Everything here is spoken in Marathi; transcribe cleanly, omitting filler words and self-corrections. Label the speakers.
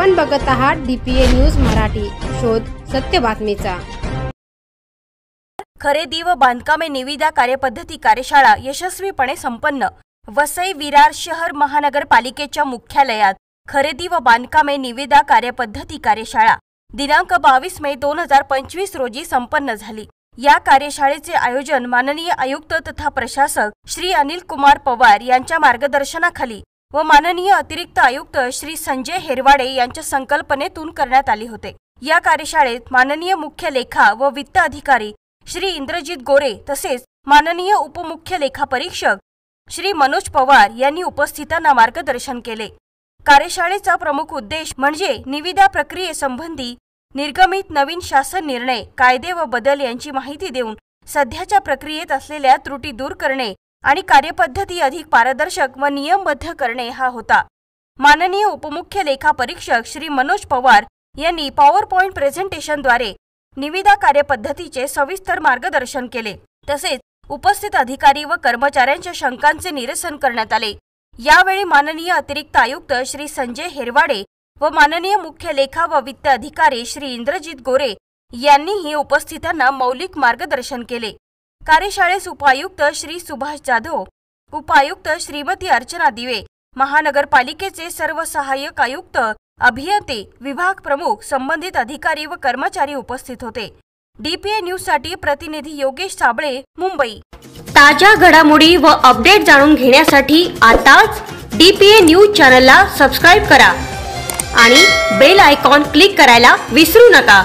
Speaker 1: आपण बघत आहात DPA न्यूज मराठी, शोध सत्य बातमीचा।
Speaker 2: खरेदी व बांधकामे निविदा कार्यपद्धती कार्यशाळा यशस्वीपणे संपन्न। वसई विरार शहर महानगरपालिकेच्या मुख्यालयात खरेदी व बांधकामे निविदा कार्यपद्धती कार्यशाळा दिनांक 22 मे 2025 रोजी संपन्न झाली। या कार्यशाळेचे आयोजन माननीय आयुक्त तथा प्रशासक श्री अनिल कुमार पवार यांच्या मार्गदर्शनाखाली व माननीय अतिरिक्त आयुक्त श्री संजय हेरवाडे यांच्या संकल्पनेतून करण्यात आले होते। या कार्यशाळेत माननीय मुख्य लेखा व वित्त अधिकारी श्री इंद्रजित गोरे तसेच माननीय उपमुख्य लेखा परीक्षक श्री मनोज पवार यांनी उपस्थितांना मार्गदर्शन केले। कार्यशाळेचा प्रमुख उद्देश म्हणजे निविदा प्रक्रियेसंबंधी निर्गमित नवीन शासन निर्णय, कायदे व बदल यांची माहिती देऊन सध्याच्या प्रक्रियेत असलेल्या त्रुटी दूर करणे आणि कार्यपद्धती अधिक पारदर्शक व नियमबद्ध करणे हा होता। माननीय उपमुख्य लेखा परीक्षक श्री मनोज पवार यांनी पॉवरपॉइंट प्रेझेंटेशनद्वारे निविदा कार्यपद्धतीचे सविस्तर मार्गदर्शन केले। तसेच उपस्थित अधिकारी व कर्मचाऱ्यांच्या शंकांचे निरसन करण्यात आले। यावेळी माननीय अतिरिक्त आयुक्त श्री संजय हेरवाडे व माननीय मुख्य लेखा व वित्त अधिकारी श्री इंद्रजित गोरे यांनीही उपस्थितांना मौलिक मार्गदर्शन केले। कार्यशाळेस उपायुक्त श्री सुभाष जाधव, उपायुक्त श्रीमती अर्चना दिवे, महानगरपालिकेचे सर्व सहाय्यक आयुक्त, अभियंते, विभाग प्रमुख, संबंधित अधिकारी व कर्मचारी उपस्थित होते। DPA न्यूज साठी प्रतिनिधी योगेश साबळे, मुंबई।
Speaker 3: ताज्या घडामोडी व अपडेट जाणून घेण्यासाठी आताच DPA न्यूज चॅनलला सबस्क्राइब करा आणि बेल आयकॉन क्लिक करायला विसरू नका।